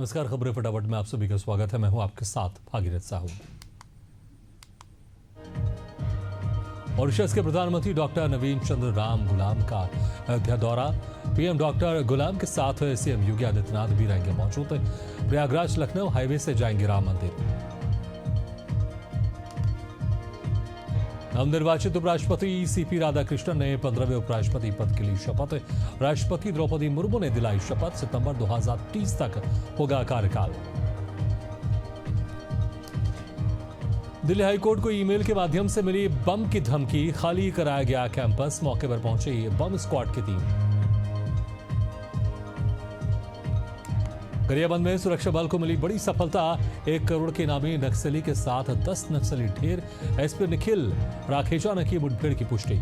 नमस्कार, खबरें फटाफट में आप सभी का स्वागत है। मैं हूं आपके साथ भागीरथ साहू। मॉरिशस के प्रधानमंत्री डॉक्टर नवीन चंद्र राम गुलाम का अयोध्या दौरा। पीएम डॉक्टर गुलाम के साथ सीएम योगी आदित्यनाथ भी रहेंगे मौजूद। प्रयागराज लखनऊ हाईवे से जाएंगे राम मंदिर। नवनिर्वाचित उपराष्ट्रपति सीपी राधाकृष्णन ने 15वें उपराष्ट्रपति पद के लिए शपथ। राष्ट्रपति द्रौपदी मुर्मू ने दिलाई शपथ। सितंबर 2030 तक होगा कार्यकाल। दिल्ली हाईकोर्ट को ईमेल के माध्यम से मिली बम की धमकी, खाली कराया गया कैंपस। मौके पर पहुंची बम स्क्वाड की टीम। गरियाबंद में सुरक्षा बल को मिली बड़ी सफलता। 1 करोड़ के इनामी नक्सली के साथ 10 नक्सली ढेर। एसपी निखिल राखेजा ने की मुठभेड़ की पुष्टि।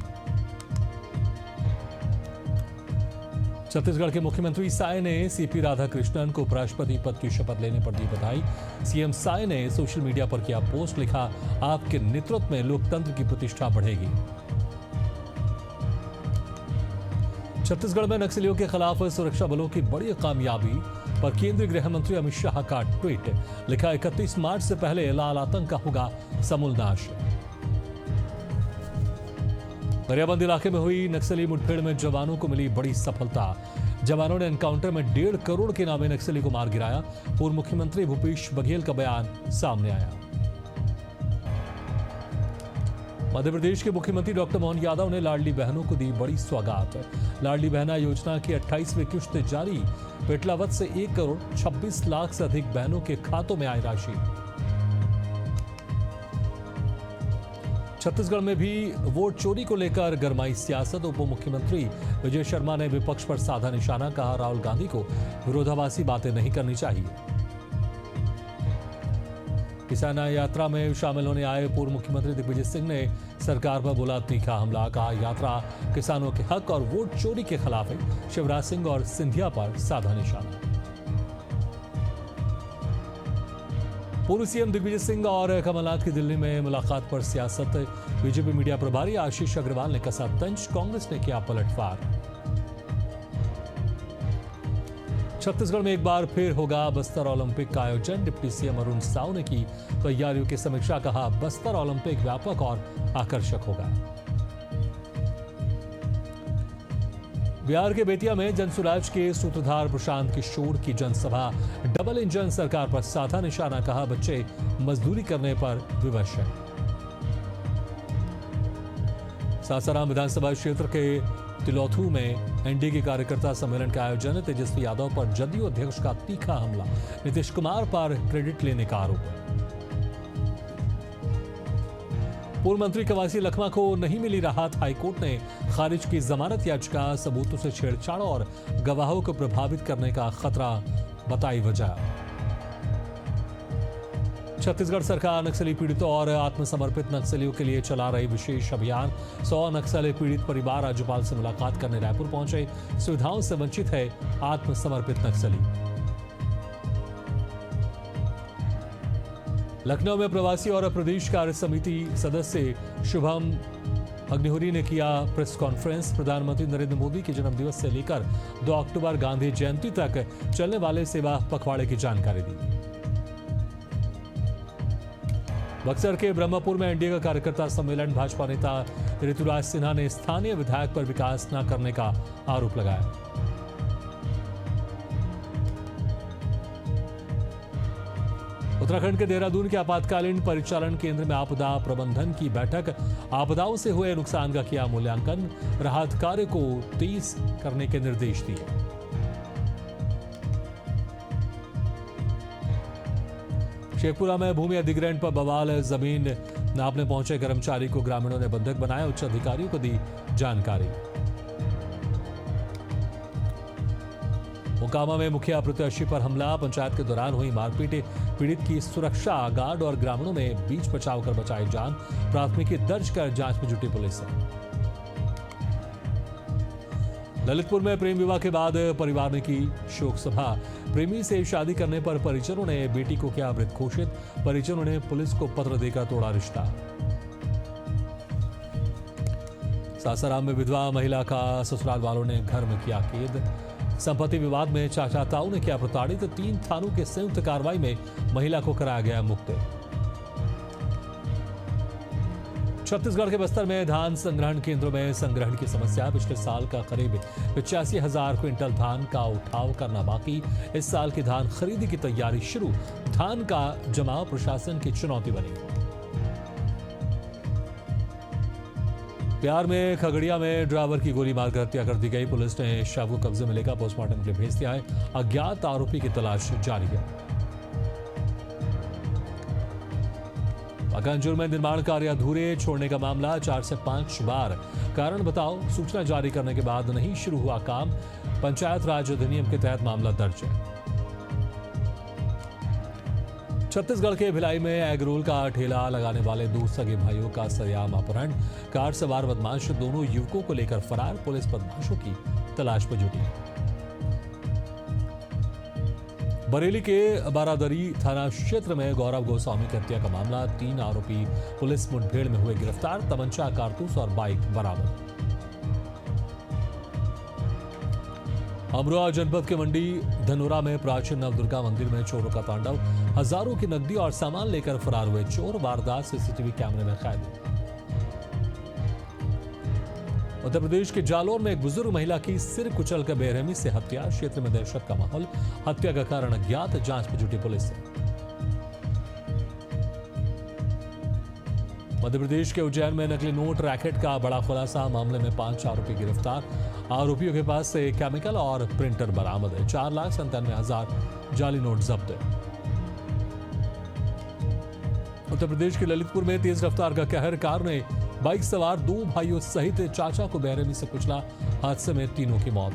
छत्तीसगढ़ के मुख्यमंत्री साय ने सीपी राधाकृष्णन को उपराष्ट्रपति पद की शपथ लेने पर दी बधाई। सीएम साय ने सोशल मीडिया पर किया पोस्ट, लिखा, आपके नेतृत्व में लोकतंत्र की प्रतिष्ठा बढ़ेगी। छत्तीसगढ़ में नक्सलियों के खिलाफ सुरक्षा बलों की बड़ी कामयाबी पर केंद्रीय गृह मंत्री अमित शाह का ट्वीट, लिखा, 31 मार्च से पहले लाल आतंक का होगा समूल नाश। गरियाबंद इलाके में हुई नक्सली मुठभेड़ में जवानों को मिली बड़ी सफलता। जवानों ने एनकाउंटर में 1.5 करोड़ के नामे नक्सली को मार गिराया। पूर्व मुख्यमंत्री भूपेश बघेल का बयान सामने आया। मध्य प्रदेश के मुख्यमंत्री डॉक्टर मोहन यादव ने लाडली बहनों को दी बड़ी सौगात। लाडली बहना योजना की 28वीं किश्त जारी। पेटलावत से 1 करोड़ 26 लाख से अधिक बहनों के खातों में आई राशि। छत्तीसगढ़ में भी वोट चोरी को लेकर गरमाई सियासत। उप मुख्यमंत्री विजय शर्मा ने विपक्ष पर साधा निशाना, कहा, राहुल गांधी को विरोधाभासी बातें नहीं करनी चाहिए। किसान यात्रा में शामिल होने आए पूर्व मुख्यमंत्री दिग्विजय सिंह ने सरकार पर बोला तीखा हमला, कहा, यात्रा किसानों के हक और वोट चोरी के खिलाफ है। शिवराज सिंह और सिंधिया पर साधा निशाना। पूर्व सीएम दिग्विजय सिंह और कमलनाथ की दिल्ली में मुलाकात पर सियासत। बीजेपी मीडिया प्रभारी आशीष अग्रवाल ने कसा तंज, कांग्रेस ने किया पलटवार। छत्तीसगढ़ में एक बार फिर होगा बस्तर ओलंपिक का आयोजन। डिप्टी सीएम अरुण साव ने की तैयारियों की समीक्षा, कहा, बस्तर ओलंपिक व्यापक और आकर्षक होगा। बिहार के बेतिया में जनसुराज के सूत्रधार प्रशांत किशोर की जनसभा। डबल इंजन सरकार पर साधा निशाना, कहा, बच्चे मजदूरी करने पर विवश हैं। सासाराम विधानसभा क्षेत्र के तिलौथू में एनडीए के कार्यकर्ता सम्मेलन का आयोजन। तेजस्वी यादव पर जदयू अध्यक्ष का तीखा हमला। नीतीश कुमार पर क्रेडिट लेने का आरोप। पूर्व मंत्री कवासी लखमा को नहीं मिली राहत। हाईकोर्ट ने खारिज की जमानत याचिका। सबूतों से छेड़छाड़ और गवाहों को प्रभावित करने का खतरा बताई वजह। छत्तीसगढ़ सरकार नक्सली पीड़ितों और आत्मसमर्पित नक्सलियों के लिए चला रही विशेष अभियान। 100 नक्सली पीड़ित परिवार राज्यपाल से मुलाकात करने रायपुर पहुंचे। सुविधाओं से वंचित है आत्मसमर्पित नक्सली। लखनऊ में प्रवासी और प्रदेश कार्य समिति सदस्य शुभम अग्निहोत्री ने किया प्रेस कॉन्फ्रेंस। प्रधानमंत्री नरेंद्र मोदी के जन्मदिवस से लेकर 2 अक्टूबर गांधी जयंती तक चलने वाले सेवा पखवाड़े की जानकारी दी। बक्सर के ब्रह्मपुर में एनडीए का कार्यकर्ता सम्मेलन। भाजपा नेता ऋतुराज सिन्हा ने स्थानीय विधायक पर विकास न करने का आरोप लगाया। उत्तराखंड के देहरादून के आपातकालीन परिचालन केंद्र में आपदा प्रबंधन की बैठक। आपदाओं से हुए नुकसान का किया मूल्यांकन। राहत कार्य को तेज करने के निर्देश दिए। शेखपुरा में भूमि अधिग्रहण पर बवाल। जमीन नापने पहुंचे कर्मचारी को ग्रामीणों ने बंधक बनाया। उच्च अधिकारियों को दी जानकारी। मोकामा में मुखिया प्रत्याशी पर हमला। पंचायत के दौरान हुई मारपीट। पीड़ित की सुरक्षा गार्ड और ग्रामीणों में बीच बचाव कर बचाई जान। प्राथमिकी दर्ज कर जांच में जुटी पुलिस। ललितपुर में प्रेम विवाह के बाद परिवार ने की शोक सभा। प्रेमी से शादी करने पर परिजनों ने बेटी को किया मृत घोषित। परिजनों ने पुलिस को पत्र देकर तोड़ा रिश्ता। सासाराम में विधवा महिला का ससुराल वालों ने घर में किया कैद। संपत्ति विवाद में चाचा ताऊ ने किया प्रताड़ित, 3 थानों के संयुक्त कार्रवाई में महिला को कराया गया मुक्त। छत्तीसगढ़ के बस्तर में धान संग्रहण केंद्रों में संग्रहण की समस्या। पिछले साल का करीब 85,000 क्विंटल धान का उठाव करना बाकी। इस साल की धान खरीदी की तैयारी शुरू। धान का जमाव प्रशासन की चुनौती बनी। बिहार में खगड़िया में ड्राइवर की गोली मारकर हत्या कर दी गई। पुलिस ने शव को कब्जे में लेकर पोस्टमार्टम के लिए भेज दिया है। अज्ञात आरोपी की तलाश जारी है। पाकांजूर में निर्माण कार्य अधूरे छोड़ने का मामला, 4 से 5 बार कारण बताओ सूचना जारी करने के बाद नहीं शुरू हुआ काम। पंचायत राज अधिनियम के तहत मामला दर्ज है। छत्तीसगढ़ के भिलाई में एग रोल का ठेला लगाने वाले 2 सगे भाइयों का सरेआम अपहरण। कार सवार बदमाश दोनों युवकों को लेकर फरार। पुलिस बदमाशों की तलाश पर जुटी। बरेली के बारादरी थाना क्षेत्र में गौरव गोस्वामी की हत्या का मामला, 3 आरोपी पुलिस मुठभेड़ में हुए गिरफ्तार। तमंचा, कारतूस और बाइक बरामद। अमरोहा जनपद के मंडी धनोरा में प्राचीन नवदुर्गा मंदिर में चोरों का तांडव। हजारों की नकदी और सामान लेकर फरार हुए चोर। वारदात सीसीटीवी कैमरे में कैद। उत्तर प्रदेश के जालौर में एक बुजुर्ग महिला की सिर कुचलकर बेरहमी से हत्या। क्षेत्र में दहशत का माहौल। हत्या का कारण अज्ञात। जांच में जुटी पुलिस। मध्य प्रदेश के उज्जैन में नकली नोट रैकेट का बड़ा खुलासा। मामले में 5 आरोपी गिरफ्तार। आरोपियों के पास से केमिकल और प्रिंटर बरामद है। 4,97,000 जाली नोट जब्त है। उत्तर प्रदेश के ललितपुर में तेज रफ्तार का कहर। कार ने बाइक सवार 2 भाइयों सहित चाचा को बेरहमी से कुचला। हादसे में तीनों की मौत।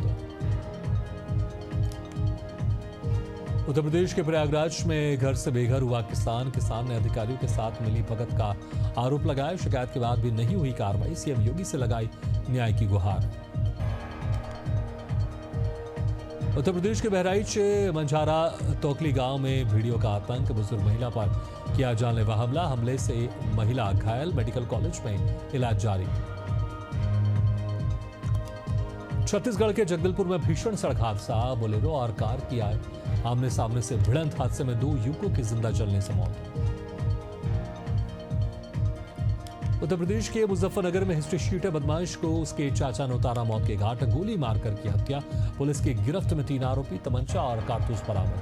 उत्तर प्रदेश के प्रयागराज में घर से बेघर हुआ किसान ने अधिकारियों के साथ मिली भगत का आरोप लगाया। शिकायत के बाद भी नहीं हुई कार्रवाई। सीएम योगी से लगाई न्याय की गुहार। उत्तर प्रदेश के बहराइच मंझारा तोकली गांव में भीड़ियों का आतंक। बुजुर्ग महिला पर किया जानलेवा हमला। हमले से महिला घायल। मेडिकल कॉलेज में इलाज जारी। छत्तीसगढ़ के जगदलपुर में भीषण सड़क हादसा। बोलेरो और कार की आमने सामने से भिड़ंत। हादसे में 2 युवकों की जिंदा जलने से मौत। उत्तर प्रदेश के मुजफ्फरनगर में हिस्ट्री शीटर बदमाश को उसके चाचा ने उतारा मौत के घाट। गोली मारकर की हत्या। पुलिस की गिरफ्त में 3 आरोपी। तमंचा और कारतूस बरामद।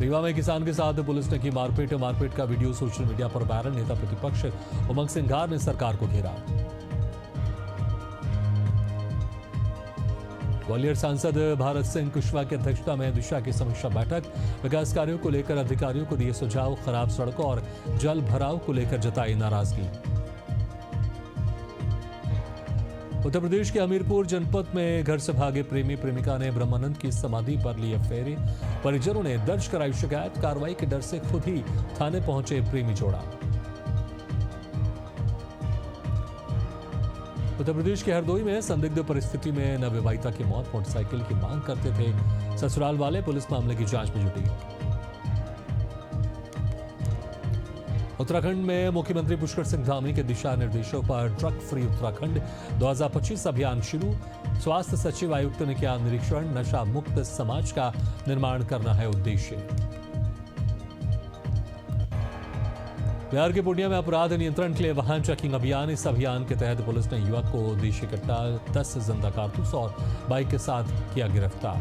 रीवा में किसान के साथ पुलिस ने की मारपीट का वीडियो सोशल मीडिया पर वायरल। नेता प्रतिपक्ष उमंग सिंघार ने सरकार को घेरा। ग्वालियर सांसद भारत सिंह कुशवाहा की अध्यक्षता में दिशा की समीक्षा बैठक। विकास कार्यों को लेकर अधिकारियों को दिए सुझाव। खराब सड़कों और जल भराव को लेकर जताई नाराजगी। उत्तर प्रदेश के हमीरपुर जनपद में घर से भागे प्रेमी प्रेमिका ने ब्रह्मानंद की समाधि पर लिए फेरे। परिजनों ने दर्ज कराई शिकायत। कार्रवाई के डर से खुद ही थाने पहुंचे प्रेमी जोड़ा। उत्तर प्रदेश के हरदोई में संदिग्ध परिस्थिति में नवविवाहिता की मौत। मोटरसाइकिल की मांग करते थे ससुराल वाले। पुलिस मामले की जांच में जुटी। उत्तराखंड में मुख्यमंत्री पुष्कर सिंह धामी के दिशा निर्देशों पर ड्रग फ्री उत्तराखंड 2025 अभियान शुरू। स्वास्थ्य सचिव आयुक्त ने किया निरीक्षण। नशा मुक्त समाज का निर्माण करना है उद्देश्य। बिहार के पूर्णिया में अपराध नियंत्रण के लिए वाहन चेकिंग अभियान। इस अभियान के तहत पुलिस ने युवक को देशी कट्टा, 10 जिंदा कारतूस और बाइक के साथ किया गिरफ्तार।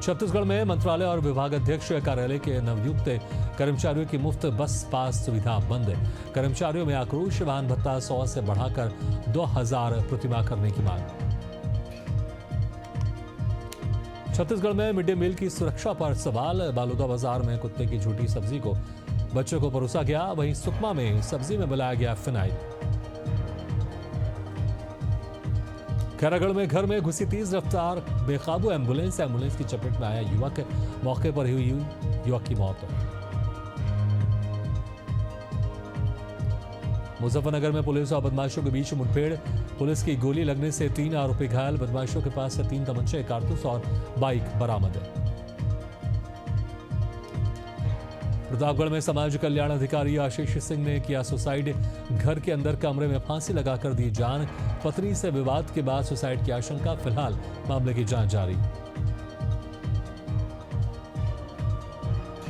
छत्तीसगढ़ में मंत्रालय और विभागाध्यक्ष कार्यालय के नवनियुक्त कर्मचारियों की मुफ्त बस पास सुविधा बंद। कर्मचारियों में आक्रोश। वाहन भत्ता 100 से बढ़ाकर 2,000 प्रतिमाह करने की मांग। छत्तीसगढ़ में मिड डे मील की सुरक्षा पर सवाल। बालोदा बाजार में कुत्ते की झूठी सब्जी को बच्चों को परोसा गया। वहीं सुकमा में सब्जी में मिलाया गया फिनाइल। खैरागढ़ में घर में घुसी तेज रफ्तार बेकाबू एम्बुलेंस की चपेट में आया युवक। मौके पर ही हुई युवक की मौत। मुजफ्फरनगर में पुलिस और बदमाशों के बीच मुठभेड़। पुलिस की गोली लगने से 3 आरोपी घायल। बदमाशों के पास से 3 तमंचे, कारतूस और बाइक बरामद है। प्रतापगढ़ में समाज कल्याण अधिकारी आशीष सिंह ने किया सुसाइड, घर के अंदर कमरे में फांसी लगाकर दी जान। पत्नी से विवाद के बाद सुसाइड की आशंका, फिलहाल मामले की जांच जारी।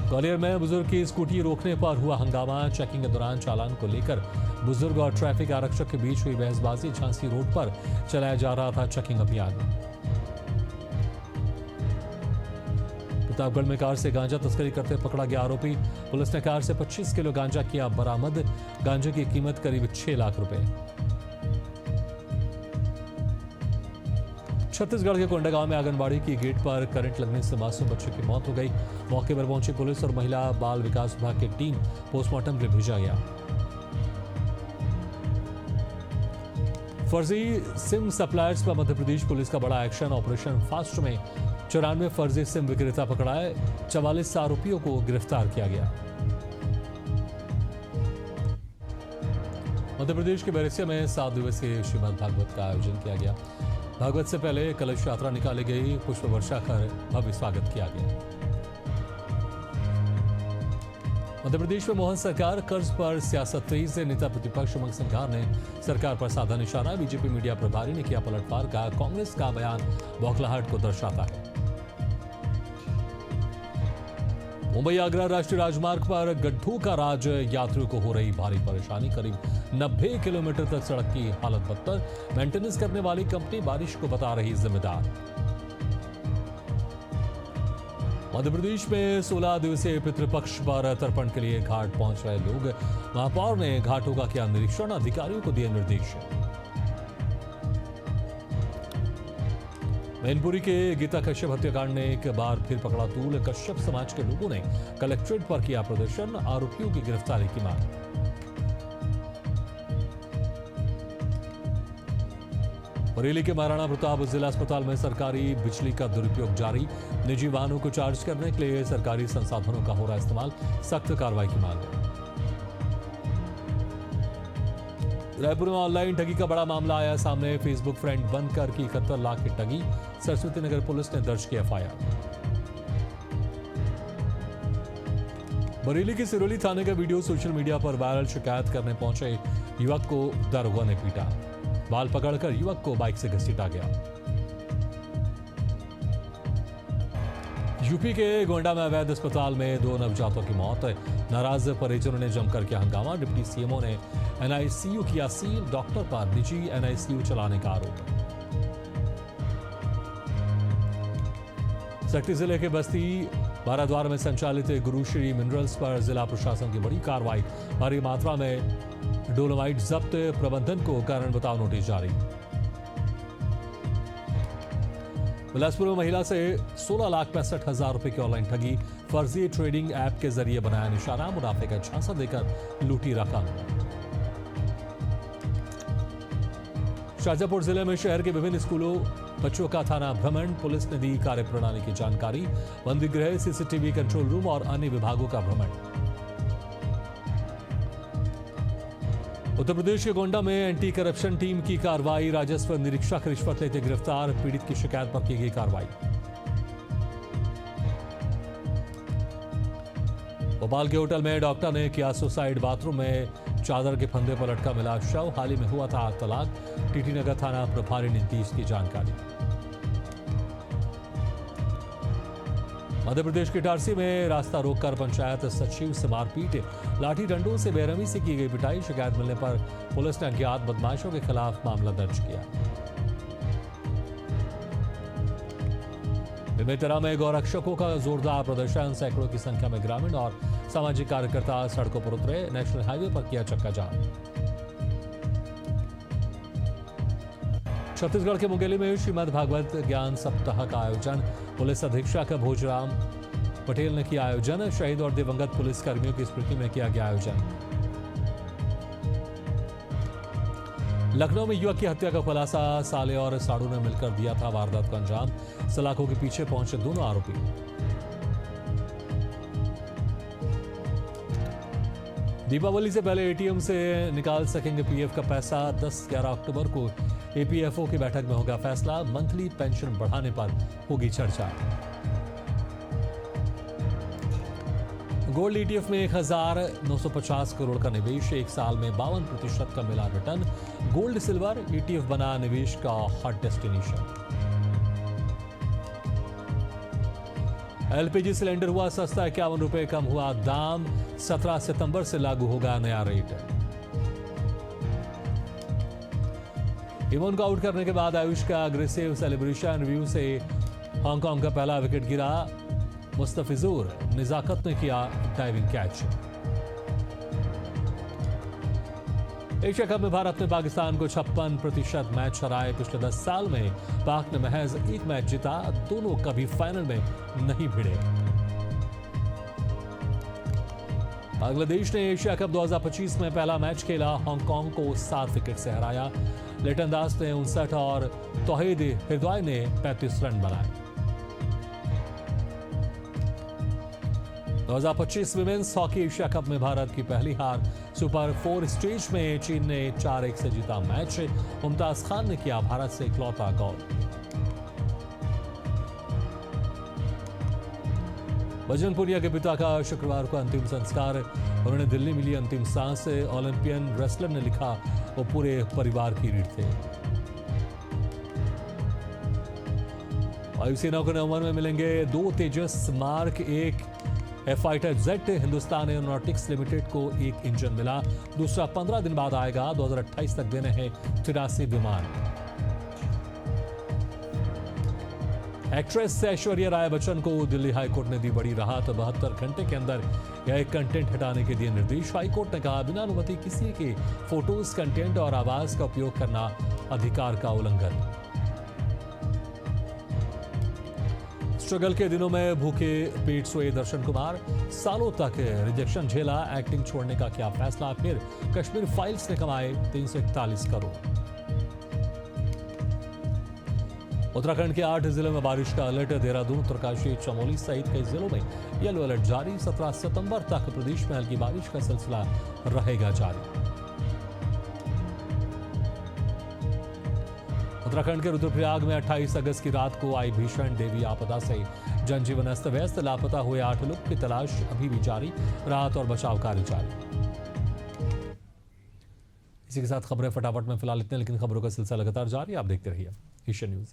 ग्वालियर में बुजुर्ग की स्कूटी रोकने पर हुआ हंगामा, चेकिंग के दौरान चालान को लेकर बुजुर्ग और ट्रैफिक आरक्षक के बीच हुई बहसबाजी। झांसी रोड पर चलाया जा रहा था चेकिंग अभियान। प्रतापगढ़ में कार से गांजा तस्करी करते पकड़ा गया आरोपी, पुलिस ने कार से 25 किलो गांजा किया बरामद। गांजे की कीमत करीब 6 लाख रुपए। छत्तीसगढ़ के कोंडागांव में आंगनबाड़ी की गेट पर करंट लगने से मासूम बच्चे की मौत हो गई। मौके पर पहुंची पुलिस और महिला बाल विकास विभाग की टीम पोस्टमार्टम के लिए भेजा गया। फर्जी सिम सप्लायर्स पर मध्य प्रदेश पुलिस का बड़ा एक्शन, ऑपरेशन फास्ट में 94 फर्जी सिम विक्रेता पकड़ाए, 44 आरोपियों को गिरफ्तार किया गया। मध्य प्रदेश के बैरसिया में 7 दिवसीय श्रीमद् भागवत का आयोजन किया गया। भागवत से पहले कलश यात्रा निकाली गई, पुष्प वर्षा कर भव्य स्वागत किया गया। मध्य प्रदेश में मोहन सरकार, कर्ज पर सियासत तेज से नेता प्रतिपक्ष उमंग सिंघार ने सरकार पर साधा निशाना। बीजेपी मीडिया प्रभारी ने किया पलटवार का, कांग्रेस का बयान बौखलाहट को दर्शाता है। मुंबई आगरा राष्ट्रीय राजमार्ग पर गड्ढों का राज, यात्रियों को हो रही भारी परेशानी। करीब 90 किलोमीटर तक सड़क की हालत बदतर, मेंटेनेंस करने वाली कंपनी बारिश को बता रही जिम्मेदार। मध्य प्रदेश में 16 दिवसीय पितृपक्ष पर तर्पण के लिए घाट पहुंच रहे लोग, महापौर ने घाटों का किया निरीक्षण, अधिकारियों को दिए निर्देश। मैनपुरी के गीता कश्यप हत्याकांड ने एक बार फिर पकड़ा तूल, कश्यप समाज के लोगों ने कलेक्ट्रेट पर किया प्रदर्शन, आरोपियों की गिरफ्तारी की मांग। बरेली के महाराणा प्रताप जिला अस्पताल में सरकारी बिजली का दुरुपयोग जारी, निजी वाहनों को चार्ज करने के लिए सरकारी संसाधनों का हो रहा इस्तेमाल, सख्त कार्रवाई की मांग। रायपुर में ऑनलाइन ठगी का बड़ा मामला आया सामने, फेसबुक फ्रेंड बनकर की 71 लाख की ठगी, सरस्वती नगर पुलिस ने दर्ज किया एफआईआर। बरेली के सिरोली थाने का वीडियो सोशल मीडिया पर वायरल, शिकायत करने पहुंचे युवक को दरोगा ने पीटा, बाल पकड़कर युवक को बाइक से घसीटा गया। यूपी के गोंडा में अवैध अस्पताल में 2 नवजातों की मौत, नाराज परिजनों ने जमकर किया हंगामा, डिप्टी सीएमओ ने एनआईसीयू किया सील, डॉक्टर पर निजी एनआईसीयू चलाने का आरोप। सटी जिले के बस्ती बाराद्वार में संचालित गुरुश्री मिनरल्स पर जिला प्रशासन की बड़ी कार्रवाई, भारी मात्रा में डोलोमाइट जब्त, प्रबंधन को कारण बताओ नोटिस जारी। बिलासपुर में महिला से 16,65,000 रुपए की ऑनलाइन ठगी, फर्जी ट्रेडिंग ऐप के जरिए बनाया निशाना, मुनाफे का झांसा देकर लूटी रकम। शाजापुर जिले में शहर के विभिन्न स्कूलों बच्चों का थाना भ्रमण, पुलिस ने दी कार्यप्रणाली की जानकारी, बंदी गृह, सीसीटीवी कंट्रोल रूम और अन्य विभागों का भ्रमण। उत्तर प्रदेश के गोंडा में एंटी करप्शन टीम की कार्रवाई, राजस्व निरीक्षक रिश्वत लेते गिरफ्तार, पीड़ित की शिकायत पर की गई कार्रवाई। भोपाल के होटल में डॉक्टर ने किया सुसाइड, बाथरूम में चादर के फंदे पर लटका मिला शव, हाल ही में हुआ था तलाक, टीटी नगर थाना प्रभारी ने दी इसकी जानकारी। मध्य प्रदेश के इटारसी में रास्ता रोककर पंचायत सचिव से मारपीट, लाठी डंडों से बेरहमी से की गई पिटाई, शिकायत मिलने पर पुलिस ने अज्ञात बदमाशों के खिलाफ मामला दर्ज किया। बेमेतरा में गौरक्षकों का जोरदार प्रदर्शन, सैकड़ों की संख्या में ग्रामीण और सामाजिक कार्यकर्ता सड़कों पर उतरे, नेशनल हाईवे पर किया चक्का जाम। छत्तीसगढ़ के मुंगेली में श्रीमद् भागवत ज्ञान सप्ताह का आयोजन, पुलिस अधीक्षक भोजराम पटेल ने किया आयोजन, शहीद और दिवंगत पुलिस कर्मियों की स्मृति में किया गया आयोजन। लखनऊ में युवक की हत्या का खुलासा, साले और साड़ू ने मिलकर दिया था वारदात का अंजाम, सलाखों के पीछे पहुंचे दोनों आरोपी। दीपावली से पहले एटीएम से निकाल सकेंगे पीएफ का पैसा, 10-11 अक्टूबर को एपीएफओ की बैठक में होगा फैसला, मंथली पेंशन बढ़ाने पर होगी चर्चा। गोल्ड ETF में 1950 करोड़ का निवेश, एक साल में 52% का मिला रिटर्न। गोल्ड सिल्वर ETF बना निवेश का हॉट डेस्टिनेशन। LPG सिलेंडर हुआ सस्ता, 51 रुपए कम हुआ दाम। 17 सितंबर से लागू होगा नया रेट। इमोन को आउट करने के बाद आयुष का अग्रेसिव सेलिब्रेशन, रिव्यू से हांगकांग का पहला विकेट गिरा। मुस्तफिजुर निजाकत ने किया डाइविंग कैच। एशिया कप में भारत ने पाकिस्तान को 56% मैच हराए। पिछले 10 साल में पाक ने महज एक मैच जीता, दोनों कभी फाइनल में नहीं भिड़े। बांग्लादेश ने एशिया कप 2025 में पहला मैच खेला, हांगकांग को 7 विकेट से हराया। लिटन दास ने 59 और तौहीद हिरद्वाई ने 35 रन बनाए। 2025 विमेंस हॉकी एशिया कप में भारत की पहली हार। सुपर 4 स्टेज में चीन ने 4-1 से जीता मैच। मुमताज खान ने किया भारत से इकलौता गोल। बजरंग पुनिया के पिता का शुक्रवार को अंतिम संस्कार। उन्होंने दिल्ली मिली अंतिम सांस। ओलंपियन रेसलर ने लिखा, वो पूरे परिवार की रीढ़ थे। वायुसेना को नवंबर में मिलेंगे 2 Tejas mark 1 fighter jet. Hindustan aeronautics limited को 1 इंजन मिला, दूसरा 15 दिन बाद आएगा। 2028 तक देने हैं 83 विमान। एक्ट्रेस ऐश्वर्या राय बच्चन को दिल्ली हाईकोर्ट ने दी बड़ी राहत। 72 घंटे के अंदर यह कंटेंट हटाने के दिए निर्देश। हाईकोर्ट ने कहा, बिना अनुमति किसी के फोटोज, कंटेंट और आवाज का उपयोग करना अधिकार का उल्लंघन। स्ट्रगल के दिनों में भूखे पेट सोए दर्शन कुमार, सालों तक रिजेक्शन झेला। एक्टिंग छोड़ने का क्या फैसला, फिर कश्मीर फाइल्स ने कमाए 341 करोड़। उत्तराखंड के 8 जिलों में बारिश का अलर्ट। देहरादून, उत्तरकाशी, चमोली सहित कई जिलों में येलो अलर्ट जारी। 17 सितंबर तक प्रदेश में हल्की बारिश का सिलसिला रहेगा जारी। उत्तराखंड के रुद्रप्रयाग में 28 अगस्त की रात को आई भीषण देवी आपदा से जनजीवन अस्त व्यस्त। लापता हुए 8 लोग की तलाश अभी भी जारी। राहत और बचाव कार्य जारी। इसी के साथ खबरें फटाफट में फिलहाल इतने, लेकिन खबरों का सिलसिला लगातार जारी। आप देखते रहिए एशियन न्यूज।